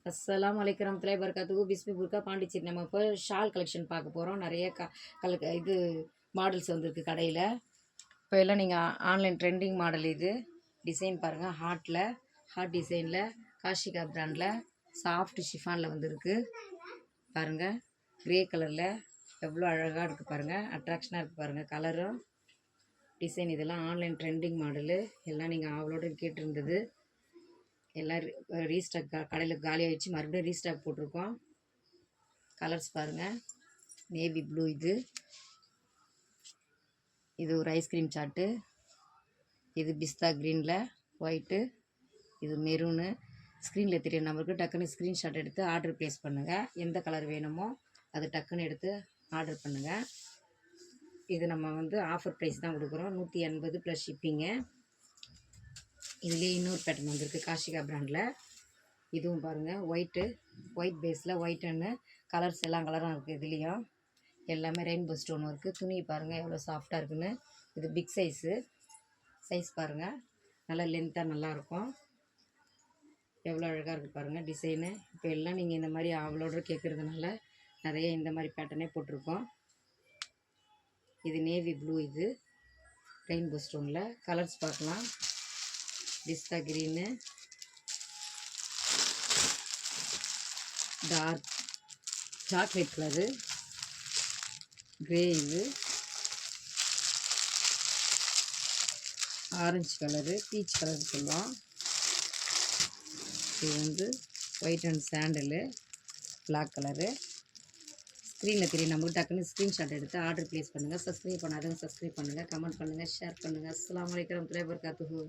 அஸ்ஸலாமு அலைக்கும் வரஹ்மத்துல்லாஹி வபரகாத்துஹு. பிஸ்மி புர்கா பாண்டிச்சேரி. நம்ம இப்போ ஷால் கலெக்ஷன் பார்க்க போகிறோம். நிறைய இது மாடல்ஸ் வந்திருக்கு கடையில். இப்போ எல்லாம் நீங்கள் ஆன்லைன் ட்ரெண்டிங் மாடல். இது டிசைன் பாருங்கள், ஹார்ட் டிசைனில் காஷிகா பிராண்டில் சாஃப்ட் ஷிஃபானில் வந்திருக்கு பாருங்கள். க்ரே கலரில் எவ்வளோ அழகாக இருக்குது பாருங்கள், அட்ராக்ஷனாக இருக்குது பாருங்கள் கலரும் டிசைன். இதெல்லாம் ஆன்லைன் ட்ரெண்டிங் மாடலு. எல்லாம் நீங்கள் அவளோட கேட்டிருந்தது. எல்லாம் ரீஸ்டாக் கடையில் காலி ஆகிடுச்சு, மறுபடியும் ரீஸ்டாக் போட்டிருக்கோம். கலர்ஸ் பாருங்கள், நேவி ப்ளூ, இது ஒரு ஐஸ்கிரீம் சார்ட்டு, இது பிஸ்தா க்ரீனில் ஒயிட்டு, இது மெரூனு. ஸ்க்ரீனில் தெரிய நம்பருக்கு டக்குன்னு ஸ்க்ரீன்ஷாட் எடுத்து ஆர்டர் ப்ளேஸ் பண்ணுங்கள். எந்த கலர் வேணுமோ அது டக்குன்னு எடுத்து ஆர்டர் பண்ணுங்கள். இது நம்ம ஆஃபர் ப்ரைஸ் தான் கொடுக்குறோம், 180 ப்ளஸ் ஷிப்பிங்கு. இதுலேயே இன்னொரு பேட்டர்ன் வந்திருக்கு காஷிகா பிராண்டில். இதுவும் பாருங்கள், ஒயிட் பேஸில் ஒயிட்டுன்னு கலர்ஸ் எல்லாம் கலரும் இருக்குது. இதுலேயும் எல்லாமே ரெயின்போ ஸ்டோன் இருக்குது. துணி பாருங்கள் எவ்வளோ சாஃப்டாக இருக்குன்னு. இது பிக் சைஸ் பாருங்கள், நல்லா லென்த்தாக நல்லாயிருக்கும். எவ்வளோ அழகாக இருக்குது பாருங்கள் டிசைனு. இப்போ எல்லாம் நீங்கள் இந்த மாதிரி அவளோட கேட்குறதுனால நிறைய இந்த மாதிரி பேட்டர்னே போட்டிருக்கோம். இது நேவி ப்ளூ, இது ரெயின்போ ஸ்டோனில். கலர்ஸ் பார்க்கலாம், pista green, dark chocolate colour, grey, இது ஆரஞ்சு கலரு, பீச் கலர் சொல்லுவோம். இது white and sandal, black colour. ஸ்க்ரீனில் தெரியும் நமக்கு, டக்குன்னு ஸ்க்ரீன்ஷாட் எடுத்து ஆர்டர் ப்ளேஸ் பண்ணுங்கள். சப்ஸ்கிரைப் பண்ணாதவங்க சப்ஸ்கிரைப் பண்ணுங்கள், கமெண்ட் பண்ணுங்கள், ஷேர் பண்ணுங்கள். அஸ்ஸலாமு அலைக்கும் வரஹ்மத்துல்லாஹி வபரகாத்துஹு.